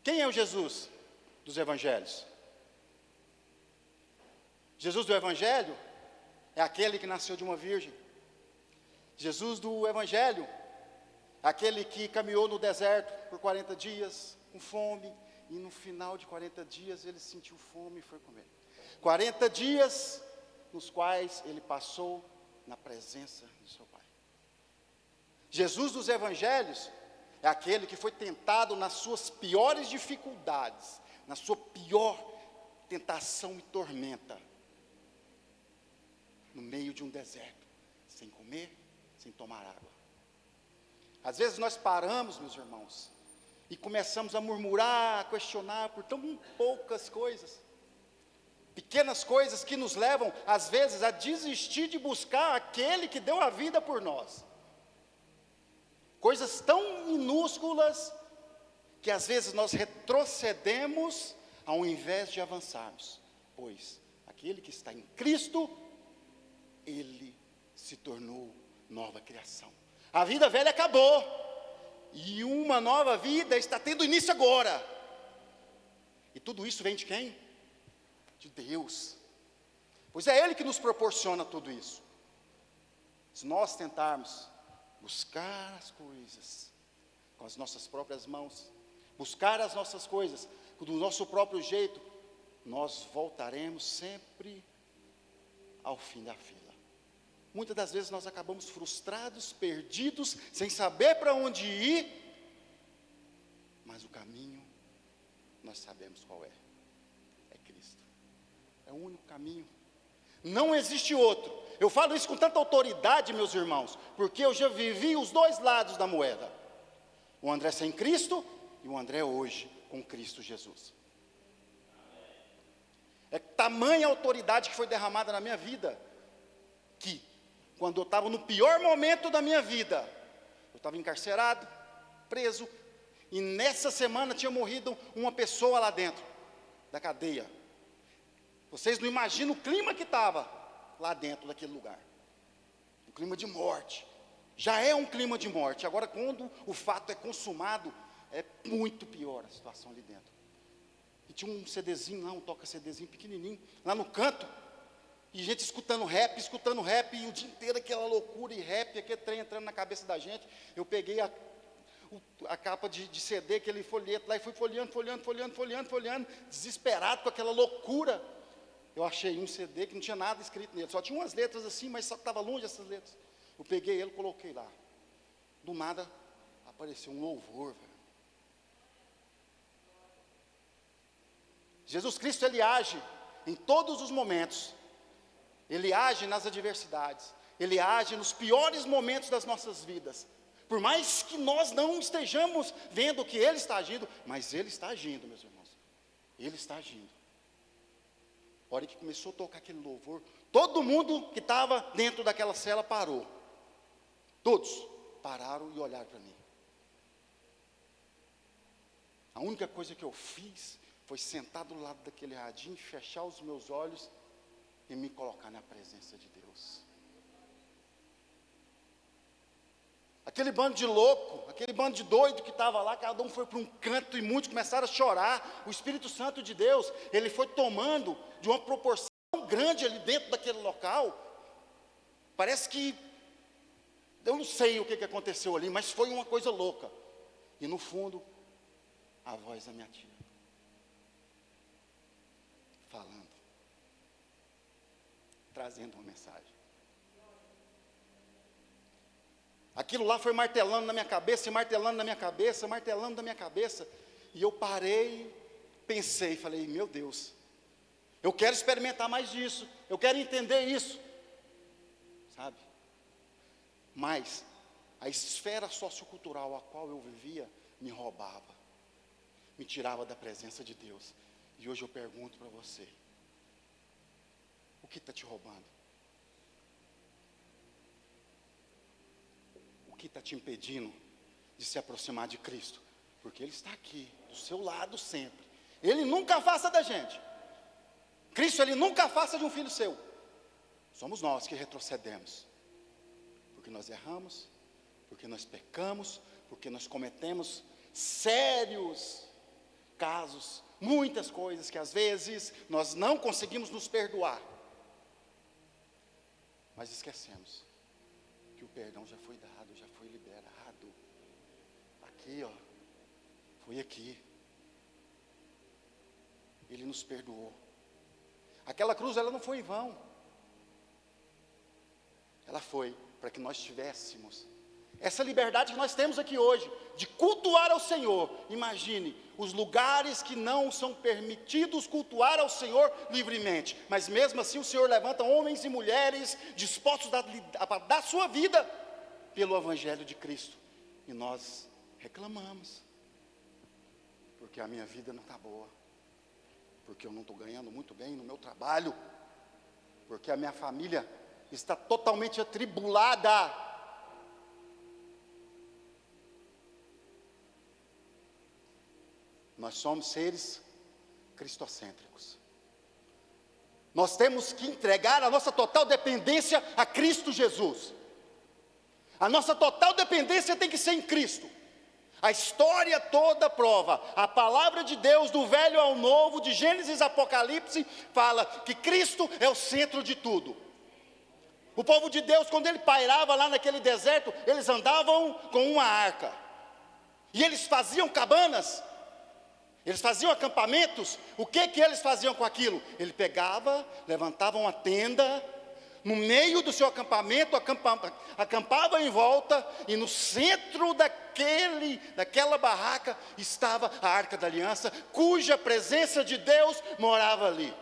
Quem é o Jesus dos evangelhos? Jesus do evangelho é aquele que nasceu de uma virgem. Jesus do evangelho é aquele que caminhou no deserto por 40 dias com fome, e no final de 40 dias ele sentiu fome e foi comer. 40 dias nos quais ele passou na presença do seu Pai. Jesus dos evangelhos é aquele que foi tentado nas suas piores dificuldades, na sua pior tentação e tormenta, no meio de um deserto, sem comer, sem tomar água. Às vezes nós paramos, meus irmãos, e começamos a murmurar, a questionar por tão poucas coisas, pequenas coisas que nos levam, às vezes, a desistir de buscar aquele que deu a vida por nós. Coisas tão minúsculas, que às vezes nós retrocedemos, ao invés de avançarmos, pois aquele que está em Cristo, ele se tornou nova criação. A vida velha acabou, e uma nova vida está tendo início agora. E tudo isso vem de quem? De Deus. Pois é Ele que nos proporciona tudo isso. Se nós tentarmos buscar as coisas com as nossas próprias mãos, buscar as nossas coisas do nosso próprio jeito, nós voltaremos sempre ao fim da fila. Muitas das vezes nós acabamos frustrados, perdidos, sem saber para onde ir, mas o caminho nós sabemos qual é. É Cristo. É o único caminho. Não existe outro. Eu falo isso com tanta autoridade, meus irmãos, porque eu já vivi os dois lados da moeda. O André sem Cristo e o André hoje com Cristo Jesus. É tamanha autoridade que foi derramada na minha vida, que quando eu estava no pior momento da minha vida, eu estava encarcerado, preso, e nessa semana tinha morrido uma pessoa lá dentro da cadeia. Vocês não imaginam o clima que estava lá dentro daquele lugar. Um clima de morte. Já é um clima de morte. Agora, quando o fato é consumado, é muito pior a situação ali dentro. E tinha um CDzinho lá, um toca-CDzinho pequenininho, lá no canto, e gente escutando rap, e o dia inteiro aquela loucura e rap, aquele trem entrando na cabeça da gente. Eu peguei a capa de CD, aquele folheto lá, e fui folheando, desesperado com aquela loucura. Eu achei um CD que não tinha nada escrito nele, só tinha umas letras assim, mas só que estava longe essas letras. Eu peguei ele, coloquei lá. Do nada, apareceu um louvor, velho. Jesus Cristo, Ele age em todos os momentos. Ele age nas adversidades. Ele age nos piores momentos das nossas vidas. Por mais que nós não estejamos vendo que Ele está agindo, mas Ele está agindo, meus irmãos. Ele está agindo. A hora que começou a tocar aquele louvor, todo mundo que estava dentro daquela cela parou. Todos pararam e olharam para mim. A única coisa que eu fiz foi sentar do lado daquele radinho, fechar os meus olhos e me colocar na presença de Deus. Aquele bando de louco, aquele bando de doido que estava lá, cada um foi para um canto e muitos começaram a chorar. O Espírito Santo de Deus, ele foi tomando de uma proporção grande ali dentro daquele local. Parece que, eu não sei o que aconteceu ali, mas foi uma coisa louca. E no fundo, a voz da minha tia, falando, trazendo uma mensagem. Aquilo lá foi martelando na minha cabeça, e eu parei, pensei, falei, meu Deus, eu quero experimentar mais disso, eu quero entender isso, sabe? Mas a esfera sociocultural a qual eu vivia me roubava, me tirava da presença de Deus. E hoje eu pergunto para você, o que está te roubando? O que está te impedindo de se aproximar de Cristo? Porque Ele está aqui, do seu lado sempre. Ele nunca afasta da gente. Cristo, Ele nunca afasta de um filho seu. Somos nós que retrocedemos. Porque nós erramos, porque nós pecamos, porque nós cometemos sérios casos, muitas coisas que às vezes nós não conseguimos nos perdoar. Mas esquecemos que o perdão já foi dado, já foi liberado. Aqui, ó, foi aqui. Ele nos perdoou. Aquela cruz, ela não foi em vão. Ela foi para que nós tivéssemos essa liberdade que nós temos aqui hoje, de cultuar ao Senhor. Imagine, os lugares que não são permitidos cultuar ao Senhor livremente, mas mesmo assim o Senhor levanta homens e mulheres dispostos a dar sua vida pelo Evangelho de Cristo. E nós reclamamos, porque a minha vida não está boa, porque eu não estou ganhando muito bem no meu trabalho, porque a minha família está totalmente atribulada. Nós somos seres cristocêntricos. Nós temos que entregar a nossa total dependência a Cristo Jesus. A nossa total dependência tem que ser em Cristo. A história toda prova, a palavra de Deus do Velho ao Novo, de Gênesis a Apocalipse, fala que Cristo é o centro de tudo. O povo de Deus, quando ele pairava lá naquele deserto, eles andavam com uma arca. E eles faziam cabanas. Eles faziam acampamentos. O que eles faziam com aquilo? Ele pegava, levantava uma tenda, no meio do seu acampamento, acampava em volta, e no centro daquela barraca estava a Arca da Aliança, cuja presença de Deus morava ali.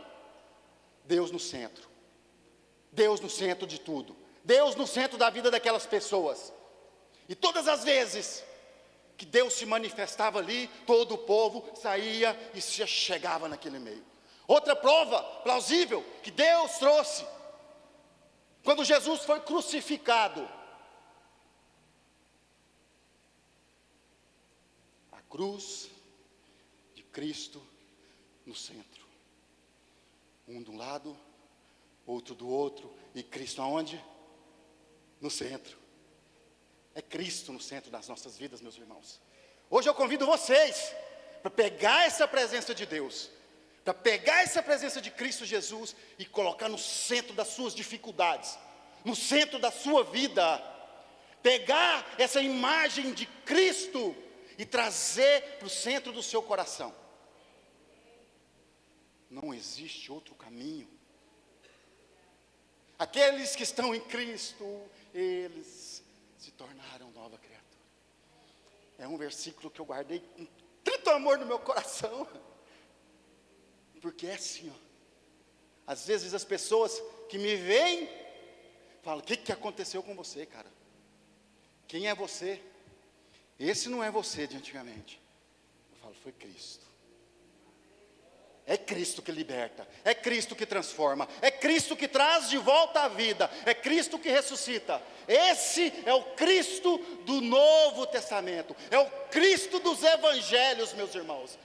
Deus no centro. Deus no centro de tudo. Deus no centro da vida daquelas pessoas. E todas as vezes que Deus se manifestava ali, todo o povo saía e se chegava naquele meio. Outra prova plausível que Deus trouxe, quando Jesus foi crucificado, a cruz de Cristo no centro, um de um lado, outro do outro, e Cristo aonde? No centro. É Cristo no centro das nossas vidas, meus irmãos. Hoje eu convido vocês para pegar essa presença de Deus, para pegar essa presença de Cristo Jesus e colocar no centro das suas dificuldades, no centro da sua vida. Pegar essa imagem de Cristo e trazer para o centro do seu coração. Não existe outro caminho. Aqueles que estão em Cristo, eles se tornaram nova criatura. É um versículo que eu guardei com tanto amor no meu coração, porque é assim, ó. Às vezes as pessoas que me veem falam: o que aconteceu com você, cara? Quem é você? Esse não é você de antigamente. Eu falo: foi Cristo. É Cristo que liberta, é Cristo que transforma, é Cristo que traz de volta a vida, é Cristo que ressuscita. Esse é o Cristo do Novo Testamento, é o Cristo dos Evangelhos, meus irmãos.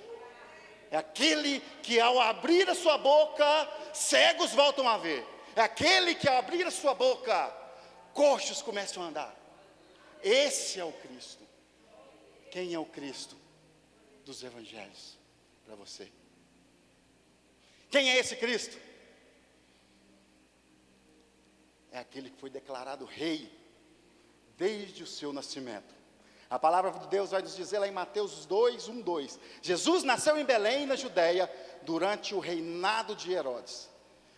É aquele que ao abrir a sua boca, cegos voltam a ver. É aquele que ao abrir a sua boca, coxos começam a andar. Esse é o Cristo. Quem é o Cristo dos Evangelhos para você? Quem é esse Cristo? É aquele que foi declarado rei desde o seu nascimento. A palavra de Deus vai nos dizer lá em Mateus 2, 1, 2. Jesus nasceu em Belém, na Judéia, durante o reinado de Herodes.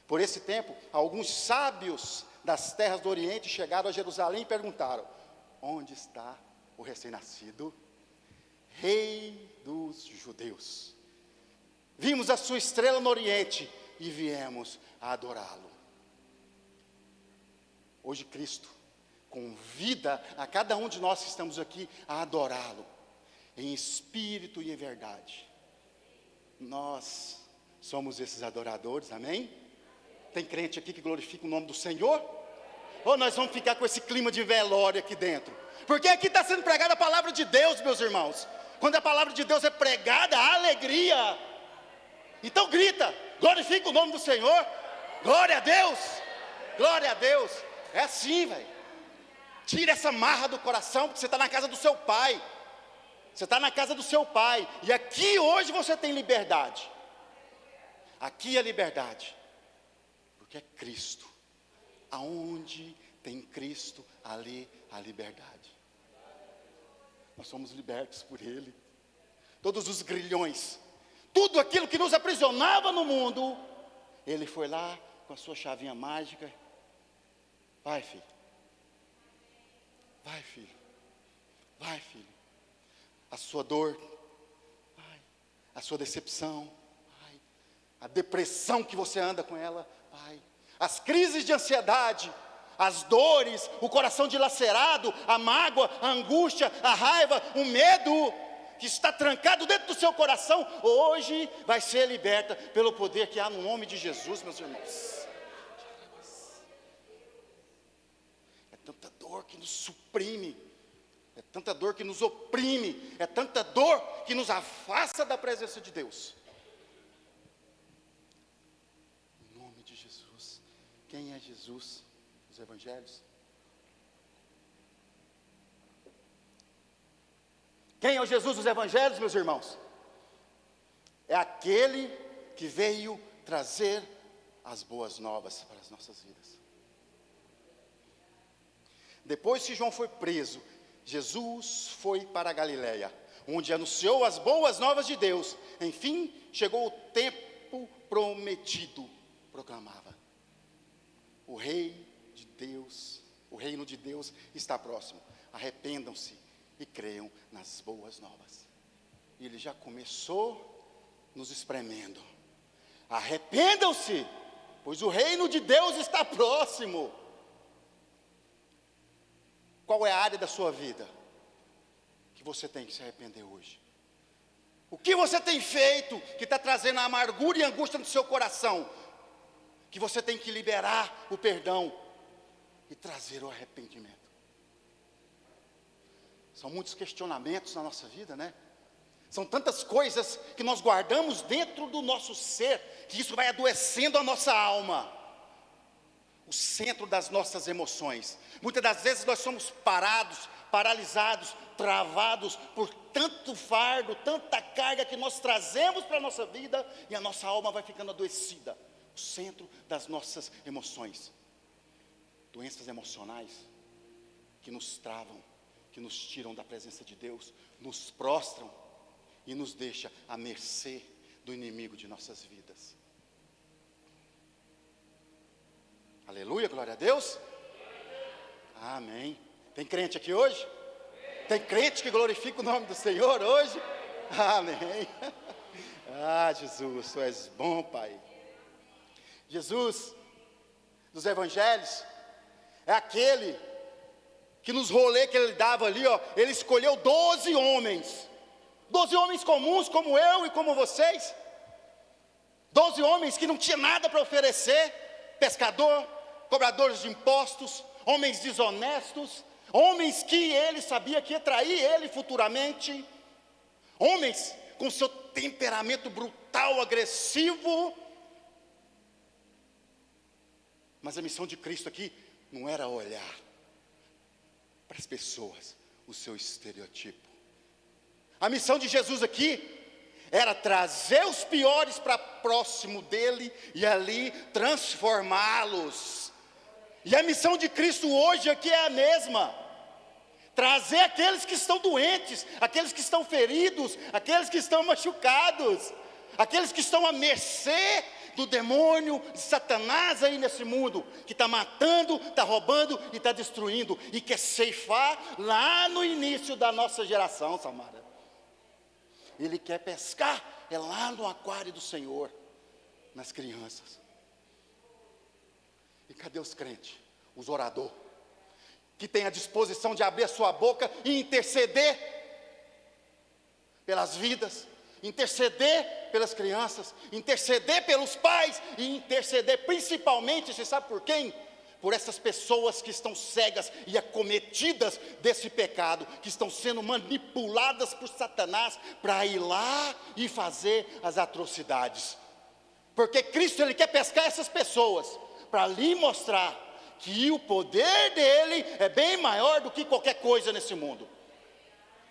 Por esse tempo, alguns sábios das terras do Oriente chegaram a Jerusalém e perguntaram: onde está o recém-nascido Rei dos Judeus? Vimos a sua estrela no Oriente e viemos a adorá-lo. Hoje Cristo convida a cada um de nós que estamos aqui a adorá-lo, em espírito e em verdade. Nós somos esses adoradores, amém? Tem crente aqui que glorifica o nome do Senhor? Ou nós vamos ficar com esse clima de velório aqui dentro? Porque aqui está sendo pregada a palavra de Deus, meus irmãos. Quando a palavra de Deus é pregada, há alegria. Então grita, glorifica o nome do Senhor. Glória a Deus, glória a Deus. É assim, velho. Tira essa marra do coração, porque você está na casa do seu pai. Você está na casa do seu pai. E aqui hoje você tem liberdade. Aqui é liberdade. Porque é Cristo. Aonde tem Cristo, ali há liberdade. Nós somos libertos por Ele. Todos os grilhões, tudo aquilo que nos aprisionava no mundo, Ele foi lá com a sua chavinha mágica. Vai, filho. Vai, filho. Vai, filho. A sua dor, vai. A sua decepção, vai. A depressão que você anda com ela, vai. As crises de ansiedade, as dores, o coração dilacerado, a mágoa, a angústia, a raiva, o medo que está trancado dentro do seu coração, hoje vai ser liberta pelo poder que há no nome de Jesus, meus irmãos. É tanta dor que nos suprime, é tanta dor que nos oprime, é tanta dor que nos afasta da presença de Deus. Em nome de Jesus. Quem é Jesus? Os evangelhos. Quem é o Jesus dos evangelhos, meus irmãos? É aquele que veio trazer as boas novas para as nossas vidas. Depois que João foi preso, Jesus foi para a Galileia, onde anunciou as boas novas de Deus. Enfim, chegou o tempo prometido, proclamava. O rei de Deus, o reino de Deus está próximo. Arrependam-se e creiam nas boas novas. E ele já começou nos espremendo. Arrependam-se, pois o reino de Deus está próximo. Qual é a área da sua vida que você tem que se arrepender hoje? O que você tem feito que está trazendo a amargura e a angústia no seu coração? Que você tem que liberar o perdão e trazer o arrependimento. São muitos questionamentos na nossa vida, né? São tantas coisas que nós guardamos dentro do nosso ser, que isso vai adoecendo a nossa alma. O centro das nossas emoções. Muitas das vezes nós somos parados, paralisados, travados por tanto fardo, tanta carga que nós trazemos para a nossa vida, e a nossa alma vai ficando adoecida. O centro das nossas emoções. Doenças emocionais que nos travam, que nos tiram da presença de Deus, nos prostram e nos deixa à mercê do inimigo de nossas vidas. Aleluia, glória a Deus. Amém. Tem crente aqui hoje? Tem crente que glorifica o nome do Senhor hoje? Amém. Ah, Jesus, Tu és bom, Pai. Jesus dos evangelhos é aquele que nos rolê que ele dava ali, ó, ele escolheu 12 homens. 12 homens comuns como eu e como vocês. 12 homens que não tinham nada para oferecer. Pescador, cobradores de impostos, homens desonestos, homens que ele sabia que ia trair ele futuramente, homens com seu temperamento brutal, agressivo. Mas a missão de Cristo aqui não era olhar para as pessoas o seu estereotipo. A missão de Jesus aqui era trazer os piores para próximo dele e ali transformá-los. E a missão de Cristo hoje aqui é a mesma. Trazer aqueles que estão doentes, aqueles que estão feridos, aqueles que estão machucados, aqueles que estão à mercê do demônio, de Satanás aí nesse mundo, que está matando, está roubando e está destruindo, e quer ceifar lá no início da nossa geração, Samara. Ele quer pescar, é lá no aquário do Senhor, nas crianças. E cadê os crentes, os oradores, que têm a disposição de abrir a sua boca e interceder pelas vidas, interceder pelas crianças, interceder pelos pais e interceder principalmente, você sabe por quem? Por essas pessoas que estão cegas e acometidas desse pecado, que estão sendo manipuladas por Satanás para ir lá e fazer as atrocidades. Porque Cristo, Ele quer pescar essas pessoas para lhe mostrar que o poder dele é bem maior do que qualquer coisa nesse mundo.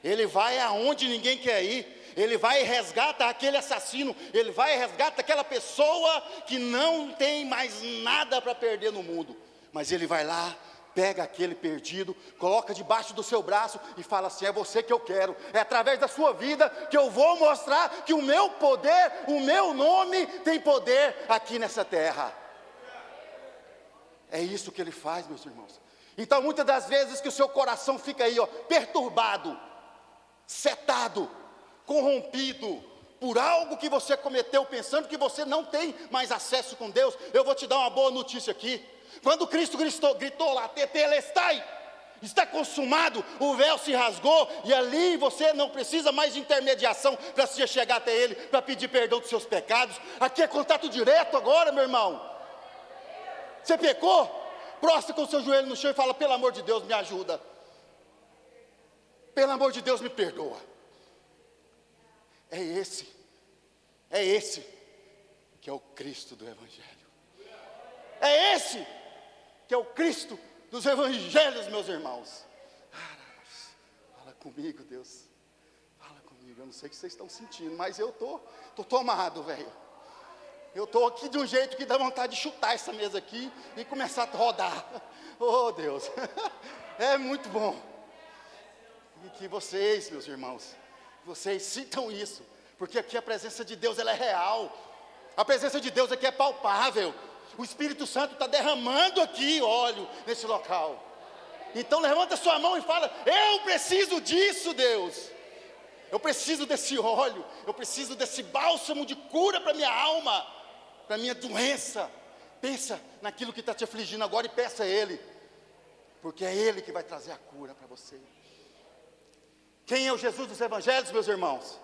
Ele vai aonde ninguém quer ir. Ele vai e resgata aquele assassino. Ele vai e resgata aquela pessoa que não tem mais nada para perder no mundo. Mas ele vai lá, pega aquele perdido, coloca debaixo do seu braço e fala assim: é você que eu quero. É através da sua vida que eu vou mostrar que o meu poder, o meu nome tem poder aqui nessa terra. É isso que ele faz, meus irmãos. Então muitas das vezes que o seu coração fica aí, perturbado, setado, corrompido por algo que você cometeu, pensando que você não tem mais acesso com Deus, eu vou te dar uma boa notícia aqui. Quando Cristo gritou lá, tetelestai, está consumado, o véu se rasgou, e ali você não precisa mais de intermediação para se chegar até Ele, para pedir perdão dos seus pecados. Aqui é contato direto agora, meu irmão. Você pecou? Prostra com o seu joelho no chão e fala: pelo amor de Deus, me ajuda. Pelo amor de Deus, me perdoa. É esse que é o Cristo do Evangelho. É esse que é o Cristo dos Evangelhos, meus irmãos. Fala comigo, Deus. Fala comigo. Eu não sei o que vocês estão sentindo, mas eu tô tomado, velho. Eu estou aqui de um jeito que dá vontade de chutar essa mesa aqui e começar a rodar. Oh, Deus. É muito bom. E que vocês, meus irmãos, vocês sintam isso. Porque aqui a presença de Deus, ela é real. A presença de Deus aqui é palpável. O Espírito Santo está derramando aqui óleo nesse local. Então levanta sua mão e fala: eu preciso disso, Deus. Eu preciso desse óleo. Eu preciso desse bálsamo de cura para minha alma, para minha doença. Pensa naquilo que está te afligindo agora e peça a Ele. Porque é Ele que vai trazer a cura para você. Quem é o Jesus dos Evangelhos, meus irmãos?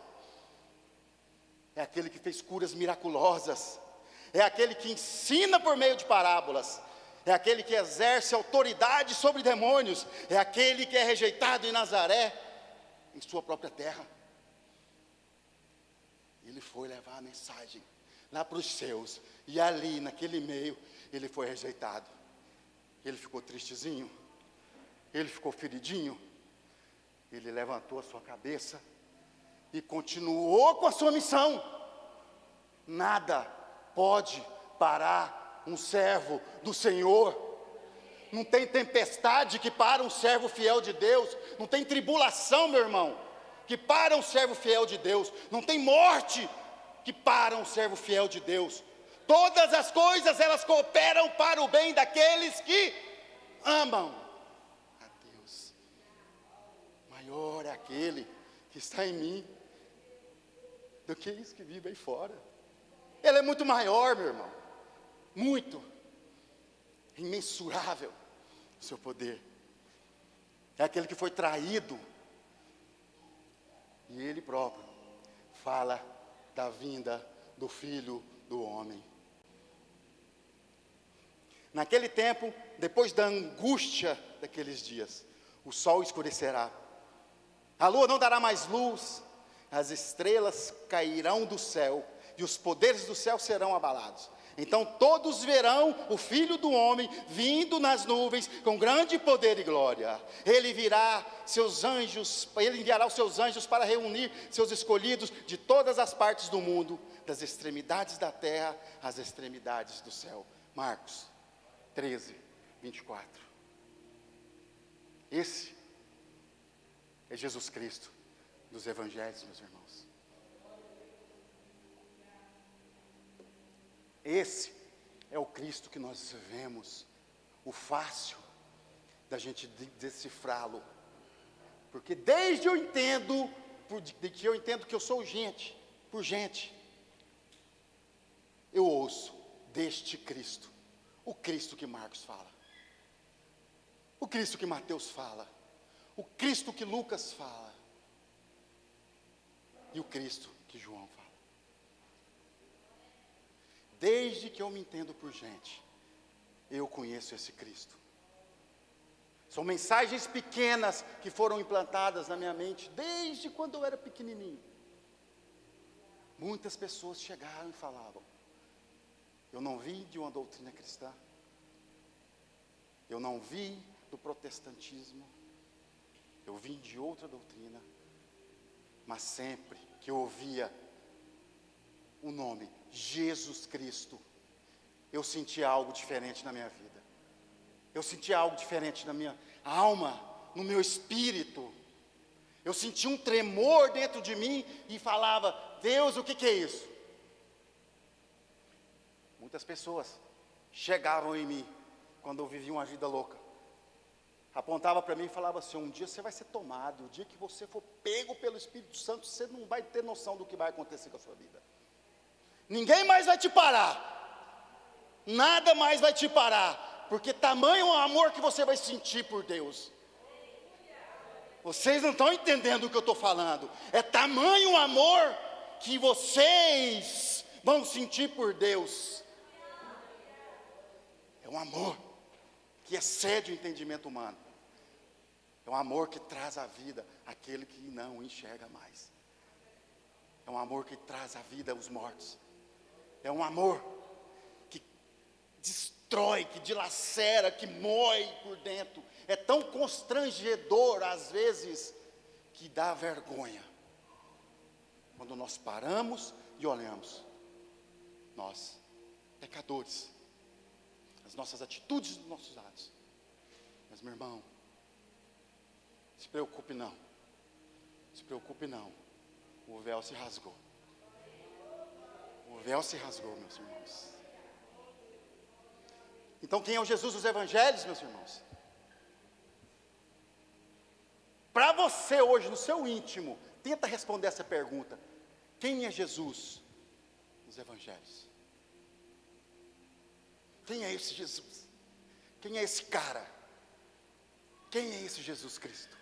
É aquele que fez curas miraculosas. É aquele que ensina por meio de parábolas. É aquele que exerce autoridade sobre demônios. É aquele que é rejeitado em Nazaré, em sua própria terra. Ele foi levar a mensagem lá para os seus. E ali, naquele meio, ele foi rejeitado. Ele ficou tristezinho. Ele ficou feridinho. Ele levantou a sua cabeça e continuou com a sua missão. Nada pode parar um servo do Senhor. Não tem tempestade que para um servo fiel de Deus. Não tem tribulação, meu irmão, que para um servo fiel de Deus. Não tem morte que para um servo fiel de Deus. Todas as coisas, elas cooperam para o bem daqueles que amam a Deus. Maior é aquele que está em mim do que isso que vive aí fora. Ele é muito maior, meu irmão. Muito. Imensurável o seu poder. É aquele que foi traído. E ele próprio fala da vinda do Filho do Homem. Naquele tempo, depois da angústia daqueles dias, o sol escurecerá. A lua não dará mais luz. As estrelas cairão do céu. E os poderes do céu serão abalados. Então todos verão o Filho do Homem vindo nas nuvens com grande poder e glória. Ele enviará os seus anjos para reunir seus escolhidos de todas as partes do mundo, das extremidades da terra às extremidades do céu. Marcos 13, 24. Esse é Jesus Cristo dos Evangelhos, meus irmãos. Esse é o Cristo que nós vemos, o fácil da gente decifrá-lo. Porque desde eu entendo que eu sou gente, por gente, eu ouço deste Cristo, o Cristo que Marcos fala, o Cristo que Mateus fala, o Cristo que Lucas fala, e o Cristo que João fala. Desde que eu me entendo por gente, eu conheço esse Cristo. São mensagens pequenas que foram implantadas na minha mente desde quando eu era pequenininho. Muitas pessoas chegaram e falavam: eu não vi de uma doutrina cristã, eu não vi do protestantismo, eu vim de outra doutrina, Mas sempre que eu ouvia o nome Jesus Cristo, eu sentia algo diferente na minha vida. Eu sentia algo diferente na minha alma, no meu espírito. Eu sentia um tremor dentro de mim e falava: Deus, o que é isso? Muitas pessoas chegavam em mim quando eu vivia uma vida louca. Apontava para mim e falava assim: um dia você vai ser tomado, o dia que você for pego pelo Espírito Santo, você não vai ter noção do que vai acontecer com a sua vida. Ninguém mais vai te parar, nada mais vai te parar, porque tamanho é o amor que você vai sentir por Deus. Vocês não estão entendendo o que eu estou falando. É tamanho o amor que vocês vão sentir por Deus. É um amor que excede o entendimento humano. É um amor que traz à vida aquele que não enxerga mais. É um amor que traz à vida os mortos. É um amor que destrói, que dilacera, que mói por dentro. É tão constrangedor às vezes que dá vergonha. Quando nós paramos e olhamos, nós, pecadores, as nossas atitudes e os nossos atos. Mas, meu irmão, se preocupe não. Se preocupe não. O véu se rasgou. O véu se rasgou, meus irmãos. Então, quem é o Jesus dos Evangelhos, meus irmãos? Para você hoje, no seu íntimo, tenta responder essa pergunta: quem é Jesus nos Evangelhos? Quem é esse Jesus? Quem é esse cara? Quem é esse Jesus Cristo?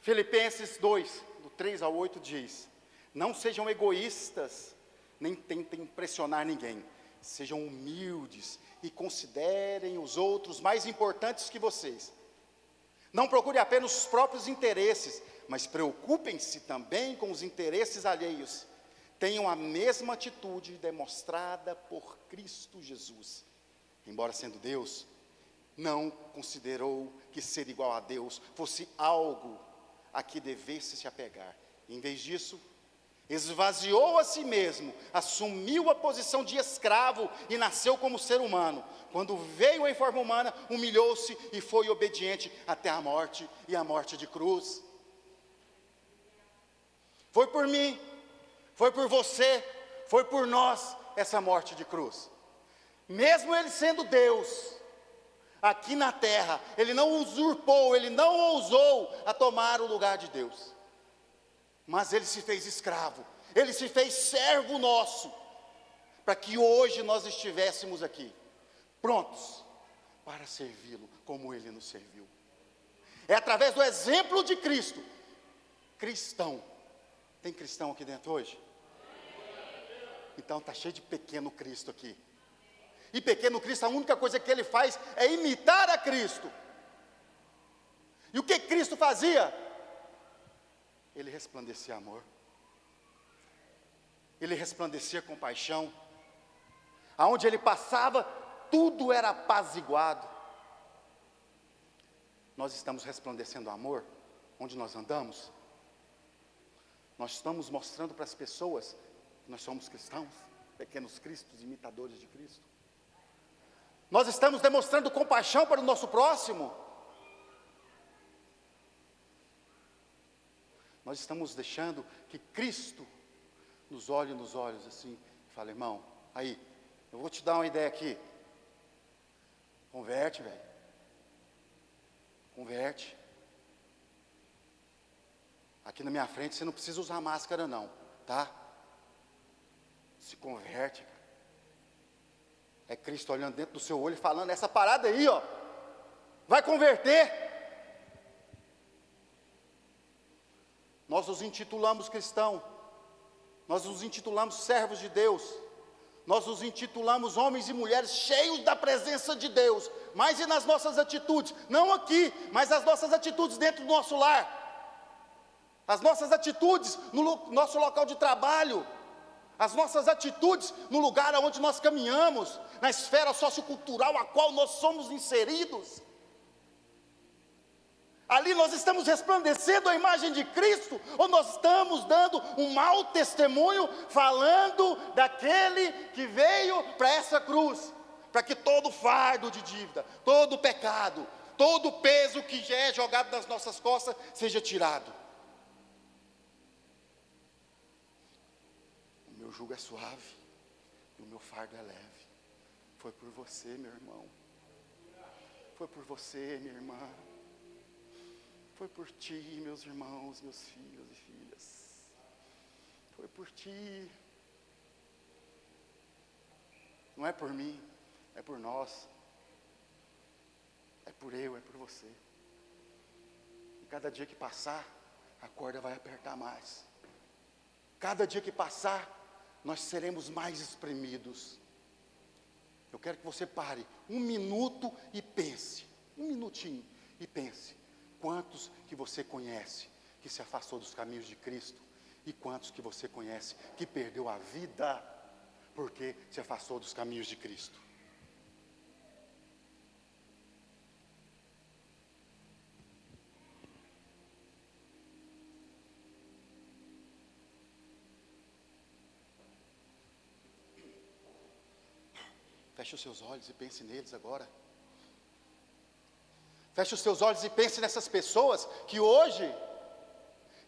Filipenses 2, do 3 ao 8 diz: não sejam egoístas, nem tentem impressionar ninguém. Sejam humildes e considerem os outros mais importantes que vocês. Não procurem apenas os próprios interesses, mas preocupem-se também com os interesses alheios. Tenham a mesma atitude demonstrada por Cristo Jesus. Embora sendo Deus, não considerou que ser igual a Deus fosse algo a que devesse se apegar. Em vez disso, esvaziou a si mesmo, assumiu a posição de escravo e nasceu como ser humano. Quando veio em forma humana, humilhou-se e foi obediente até a morte, e a morte de cruz. Foi por mim, foi por você, foi por nós essa morte de cruz. Mesmo ele sendo Deus, aqui na terra, ele não usurpou, ele não ousou a tomar o lugar de Deus. Mas ele se fez escravo, ele se fez servo nosso, para que hoje nós estivéssemos aqui, prontos para servi-lo, como ele nos serviu. É através do exemplo de Cristo. Cristão, tem cristão aqui dentro hoje? Então está cheio de pequeno Cristo aqui. E pequeno Cristo, a única coisa que ele faz é imitar a Cristo. E o que Cristo fazia? Ele resplandecia amor. Ele resplandecia compaixão. Aonde ele passava, tudo era apaziguado. Nós estamos resplandecendo amor onde nós andamos. Nós estamos mostrando para as pessoas que nós somos cristãos, pequenos cristos, imitadores de Cristo. Nós estamos demonstrando compaixão para o nosso próximo. Nós estamos deixando que Cristo nos olhe nos olhos assim e fale: irmão, aí, eu vou te dar uma ideia aqui. Converte, velho. Converte. Aqui na minha frente você não precisa usar máscara não, tá? Se converte, cara. É Cristo olhando dentro do seu olho e falando: essa parada aí, ó, vai converter. Nós nos intitulamos cristão, nós nos intitulamos servos de Deus, nós nos intitulamos homens e mulheres cheios da presença de Deus, mas e nas nossas atitudes? Não aqui, mas as nossas atitudes dentro do nosso lar, as nossas atitudes no nosso local de trabalho, as nossas atitudes no lugar onde nós caminhamos, na esfera sociocultural a qual nós somos inseridos. Ali nós estamos resplandecendo a imagem de Cristo, ou nós estamos dando um mau testemunho, falando daquele que veio para essa cruz, para que todo fardo de dívida, todo pecado, todo peso que já é jogado nas nossas costas, seja tirado. O meu jugo é suave, e o meu fardo é leve. Foi por você, meu irmão. Foi por você, minha irmã. Foi por ti, meus irmãos, meus filhos e filhas. Foi por ti. Não é por mim, é por nós. É por eu, é por você. E cada dia que passar, a corda vai apertar mais. Cada dia que passar, nós seremos mais espremidos. Eu quero que você pare um minuto e pense. Um minutinho e pense. Quantos que você conhece que se afastou dos caminhos de Cristo? E quantos que você conhece que perdeu a vida porque se afastou dos caminhos de Cristo? Feche os seus olhos e pense neles agora. Feche os seus olhos e pense nessas pessoas que hoje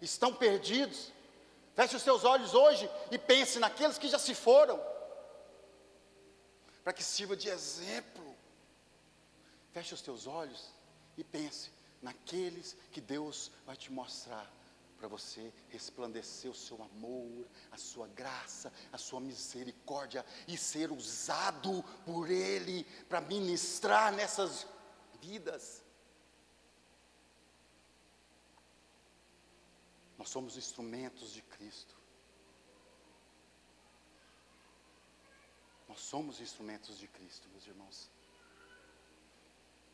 estão perdidos. Feche os seus olhos hoje e pense naqueles que já se foram, para que sirva de exemplo. Feche os teus olhos e pense naqueles que Deus vai te mostrar, para você resplandecer o seu amor, a sua graça, a sua misericórdia, e ser usado por Ele, para ministrar nessas vidas. Nós somos instrumentos de Cristo. Nós somos instrumentos de Cristo, meus irmãos.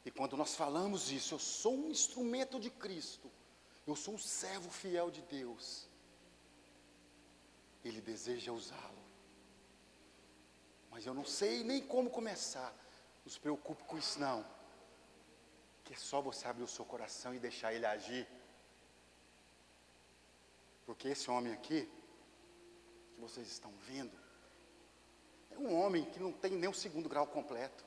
E quando nós falamos isso, eu sou um instrumento de Cristo, eu sou um servo fiel de Deus, Ele deseja usá-lo. Mas eu não sei nem como começar. Não se preocupe com isso não, que é só você abrir o seu coração e deixar Ele agir. Porque esse homem aqui, que vocês estão vendo, é um homem que não tem nem o 2º grau completo.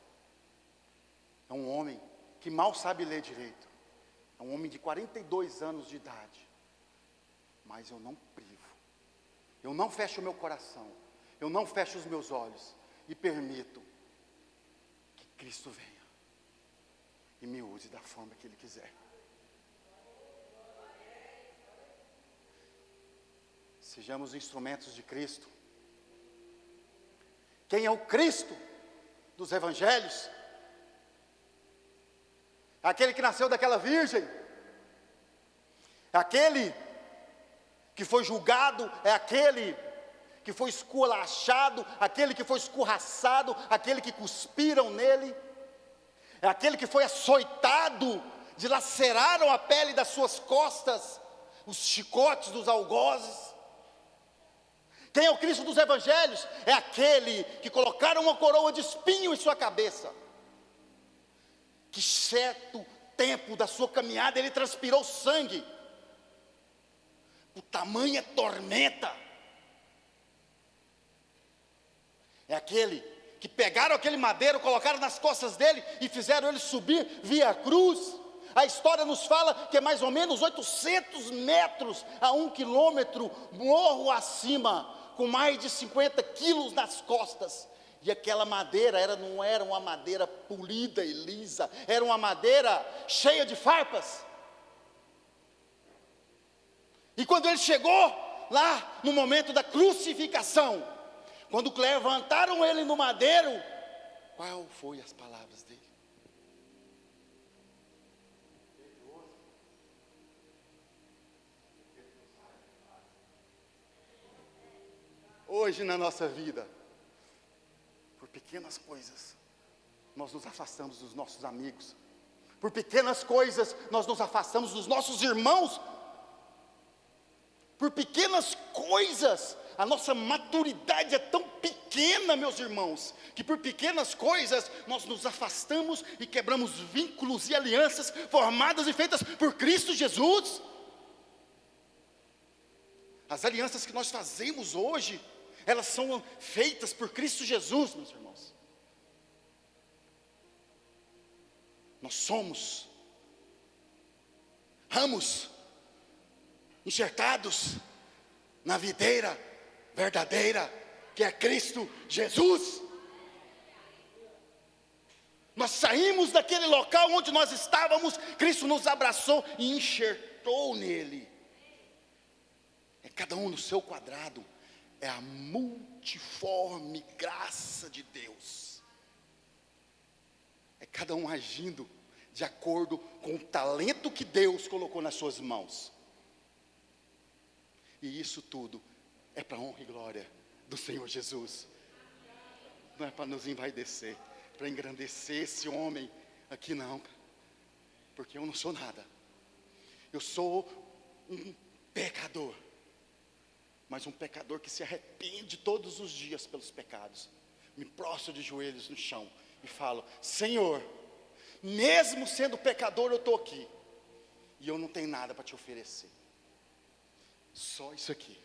É um homem que mal sabe ler direito. É um homem de 42 anos de idade. Mas eu não privo. Eu não fecho o meu coração. Eu não fecho os meus olhos. E permito que Cristo venha e me use da forma que Ele quiser. Sejamos instrumentos de Cristo. Quem é o Cristo dos Evangelhos? Aquele que nasceu daquela virgem, aquele que foi julgado, é aquele que foi esculachado, aquele que foi escorraçado, aquele que cuspiram nele, é aquele que foi açoitado, dilaceraram a pele das suas costas, os chicotes dos algozes. Quem é o Cristo dos Evangelhos? É aquele que colocaram uma coroa de espinho em sua cabeça, que certo tempo da sua caminhada ele transpirou sangue, por tamanha tormenta. É aquele que pegaram aquele madeiro, colocaram nas costas dele e fizeram ele subir via cruz. A história nos fala que é mais ou menos 800 metros a 1 quilômetro, morro acima, com mais de 50 quilos nas costas. E aquela madeira não era uma madeira polida e lisa, era uma madeira cheia de farpas. E quando ele chegou lá no momento da crucificação, quando levantaram ele no madeiro, qual foi as palavras dele? Hoje na nossa vida, por pequenas coisas, nós nos afastamos dos nossos amigos. Por pequenas coisas, nós nos afastamos dos nossos irmãos. Por pequenas coisas, a nossa maturidade é tão pequena, meus irmãos, que por pequenas coisas nós nos afastamos e quebramos vínculos e alianças formadas e feitas por Cristo Jesus. As alianças que nós fazemos hoje, elas são feitas por Cristo Jesus, meus irmãos. Nós somos ramos enxertados na videira verdadeira, que é Cristo Jesus. Nós saímos daquele local onde nós estávamos, Cristo nos abraçou e enxertou nele. É cada um no seu quadrado, é a multiforme graça de Deus. É cada um agindo de acordo com o talento que Deus colocou nas suas mãos. E isso tudo é para a honra e glória do Senhor Jesus. Não é para nos envaidecer, para engrandecer esse homem aqui não, porque eu não sou nada. Eu sou um pecador, mas um pecador que se arrepende todos os dias pelos pecados. Me prostro de joelhos no chão e falo: Senhor, mesmo sendo pecador, eu estou aqui, e eu não tenho nada para te oferecer, só isso aqui.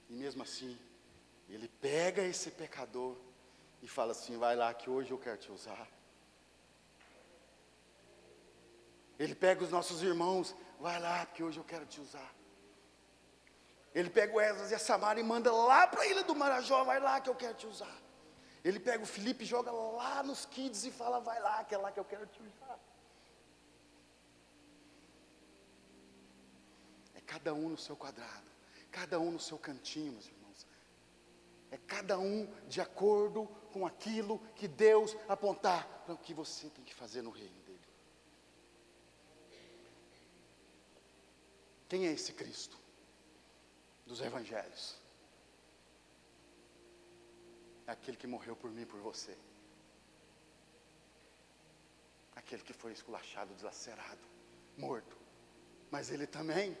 E mesmo assim, ele pega esse pecador e fala assim: vai lá que hoje eu quero te usar. Ele pega os nossos irmãos: vai lá que hoje eu quero te usar. Ele pega o Esdras e a Samara e manda lá para a Ilha do Marajó: vai lá que eu quero te usar. Ele pega o Felipe e joga lá nos Kids e fala: vai lá, que é lá que eu quero te usar. É cada um no seu quadrado, cada um no seu cantinho, meus irmãos. É cada um de acordo com aquilo que Deus apontar para o que você tem que fazer no reino dele. Quem é esse Cristo dos evangelhos? É aquele que morreu por mim e por você. Aquele que foi esculachado, dilacerado, morto. Mas ele também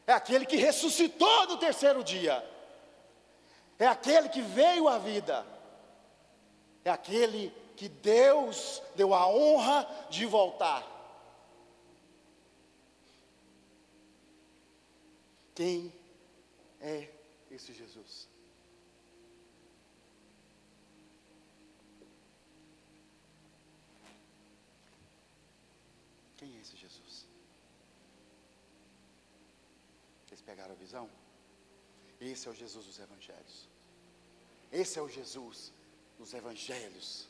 é aquele que ressuscitou no terceiro dia. É aquele que veio à vida. É aquele que Deus deu a honra de voltar. Quem é esse Jesus? Quem é esse Jesus? Vocês pegaram a visão? Esse é o Jesus dos evangelhos. Esse é o Jesus dos evangelhos.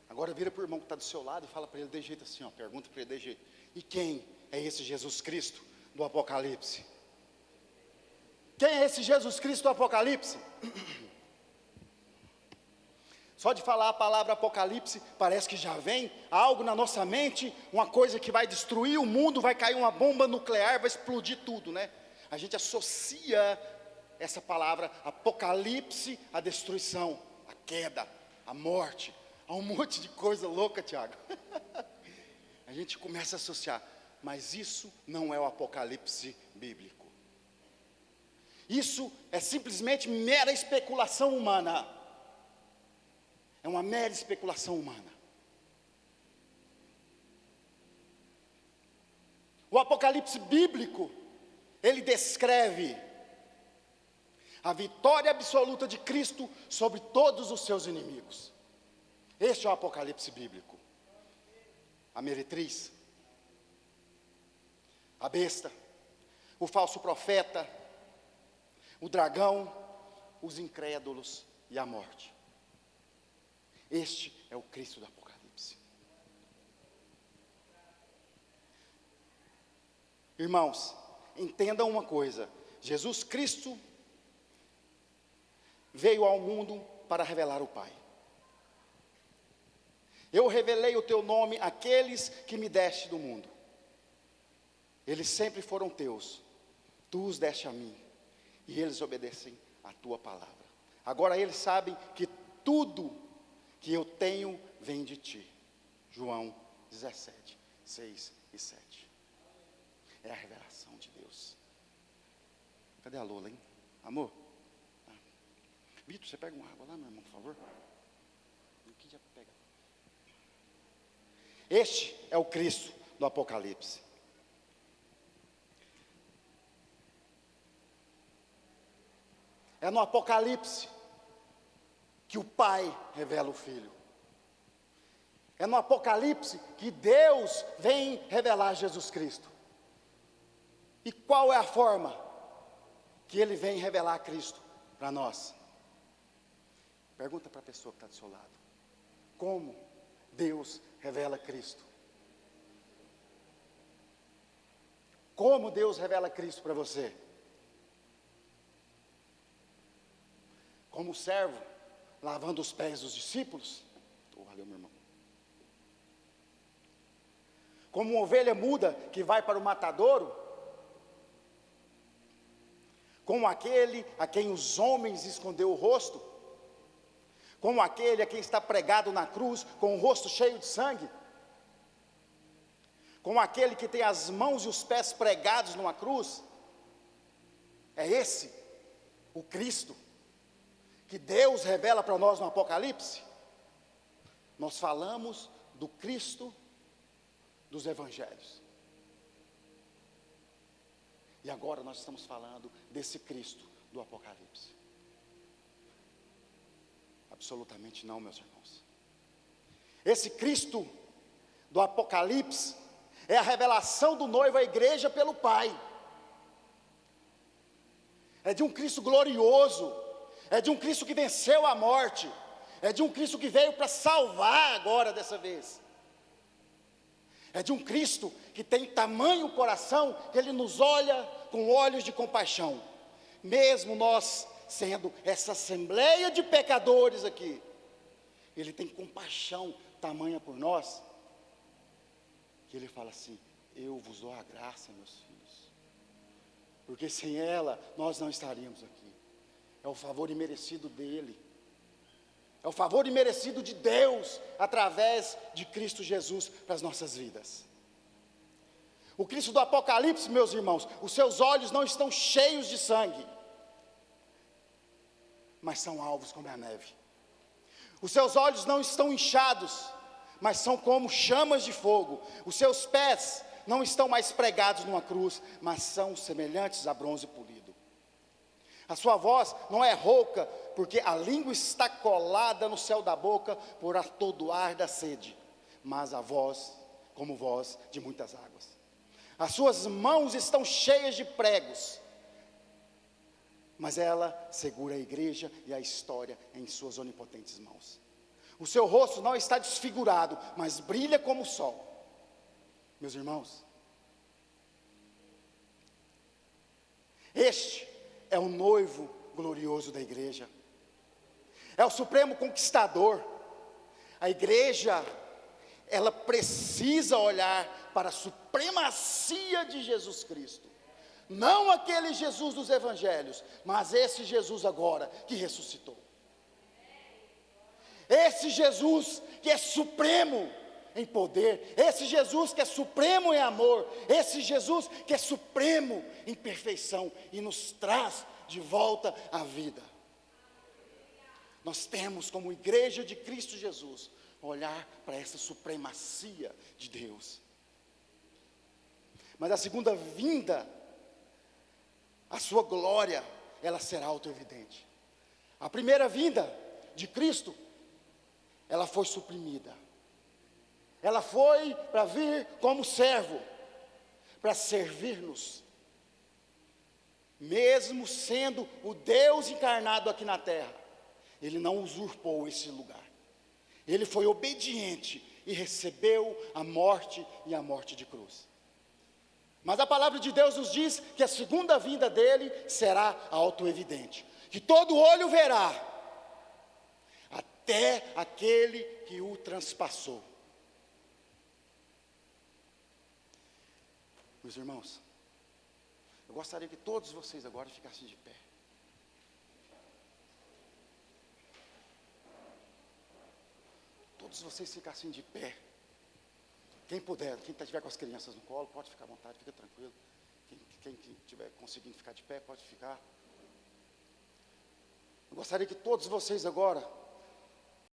Agora vira para o irmão que está do seu lado e fala para ele de jeito assim, ó, pergunta para ele de jeito: e quem é esse Jesus Cristo do Apocalipse? Quem é esse Jesus Cristo do Apocalipse? Só de falar a palavra Apocalipse, parece que já vem algo na nossa mente, uma coisa que vai destruir o mundo, vai cair uma bomba nuclear, vai explodir tudo, né? A gente associa essa palavra Apocalipse à destruição, à queda, à morte, a um monte de coisa louca, Tiago. A gente começa a associar, mas isso não é o Apocalipse bíblico. Isso é simplesmente mera especulação humana. É uma mera especulação humana. O Apocalipse bíblico, ele descreve a vitória absoluta de Cristo sobre todos os seus inimigos. Este é o Apocalipse bíblico. A meretriz, a besta, o falso profeta, o dragão, os incrédulos e a morte. Este é o Cristo do Apocalipse. Irmãos, entendam uma coisa: Jesus Cristo veio ao mundo para revelar o Pai. Eu revelei o teu nome àqueles que me deste do mundo. Eles sempre foram teus, tu os deste a mim, e eles obedecem à tua palavra. Agora eles sabem que tudo que eu tenho vem de ti. João 17, 6 e 7. é a revelação de Deus. Cadê a Lola, hein? Amor? Vitor, você pega uma água lá, meu irmão, por favor? Aqui já pega. Este é o Cristo do Apocalipse. É no Apocalipse que o Pai revela o Filho. É no Apocalipse que Deus vem revelar Jesus Cristo. E qual é a forma que Ele vem revelar Cristo para nós? Pergunta para a pessoa que está do seu lado. Como Deus revela Cristo? Como Deus revela Cristo para você? Como o servo lavando os pés dos discípulos? Valeu, meu irmão. Como uma ovelha muda que vai para o matadouro? Como aquele a quem os homens escondeu o rosto? Como aquele a quem está pregado na cruz com o rosto cheio de sangue? Como aquele que tem as mãos e os pés pregados numa cruz? É esse o Cristo que Deus revela para nós no Apocalipse? Nós falamos do Cristo dos Evangelhos. E agora nós estamos falando desse Cristo do Apocalipse. Absolutamente não, meus irmãos. Esse Cristo do Apocalipse é a revelação do noivo à igreja pelo Pai. É de um Cristo glorioso. É de um Cristo que venceu a morte. É de um Cristo que veio para salvar agora dessa vez. É de um Cristo que tem tamanho coração que Ele nos olha com olhos de compaixão. Mesmo nós sendo essa assembleia de pecadores aqui, Ele tem compaixão tamanha por nós, que Ele fala assim: eu vos dou a graça, meus filhos, porque sem ela nós não estaríamos aqui. É o favor imerecido dEle, é o favor imerecido de Deus, através de Cristo Jesus para as nossas vidas. O Cristo do Apocalipse, meus irmãos, os seus olhos não estão cheios de sangue, mas são alvos como a neve. Os seus olhos não estão inchados, mas são como chamas de fogo. Os seus pés não estão mais pregados numa cruz, mas são semelhantes a bronze polido. A sua voz não é rouca, porque a língua está colada no céu da boca por atordoar da sede, mas a voz como voz de muitas águas. As suas mãos estão cheias de pregos, mas ela segura a igreja e a história em suas onipotentes mãos. O seu rosto não está desfigurado, mas brilha como o sol. Meus irmãos, este é o noivo glorioso da igreja. É o supremo conquistador. A igreja, ela precisa olhar para a supremacia de Jesus Cristo. Não aquele Jesus dos evangelhos, mas esse Jesus agora que ressuscitou. Esse Jesus que é supremo em poder, esse Jesus que é supremo em amor, esse Jesus que é supremo em perfeição e nos traz de volta à vida. Nós temos como igreja de Cristo Jesus olhar para essa supremacia de Deus. Mas a segunda vinda, a sua glória, ela será autoevidente. A primeira vinda de Cristo, ela foi suprimida. Ela foi para vir como servo, para servir-nos. Mesmo sendo o Deus encarnado aqui na terra, Ele não usurpou esse lugar. Ele foi obediente e recebeu a morte e a morte de cruz. Mas a palavra de Deus nos diz que a segunda vinda dele será autoevidente, que todo olho verá, até aquele que o transpassou. Meus irmãos, eu gostaria que todos vocês agora ficassem de pé. Todos vocês ficassem de pé. Quem puder, quem estiver com as crianças no colo, pode ficar à vontade, fica tranquilo. Quem estiver conseguindo ficar de pé, pode ficar. Eu gostaria que todos vocês agora